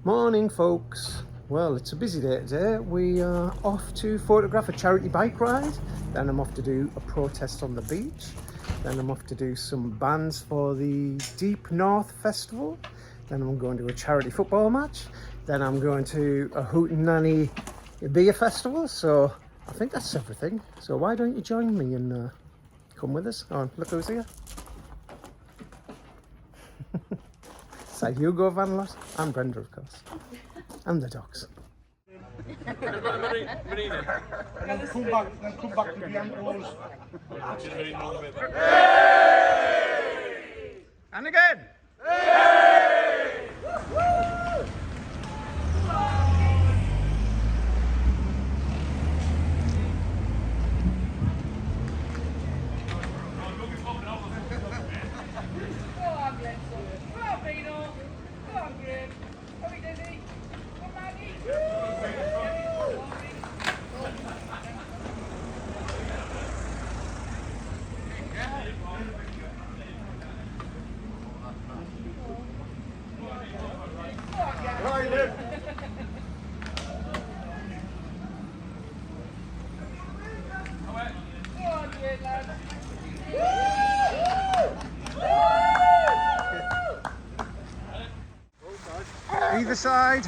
Morning, folks. Well, it's a busy day today. We are off to photograph a charity bike ride. Then I'm off to do a protest on the beach. Then I'm off to do some bands for the Deep North Festival. Then I'm going to a charity football match. Then I'm going to a Hootenanny beer festival. So I think that's everything. So why don't you join me and come with us? Oh, look who's here. Is that Hugo Van Lot? I'm Brenda, of course. And the dogs. And then come back to the ankles. And again. Either side.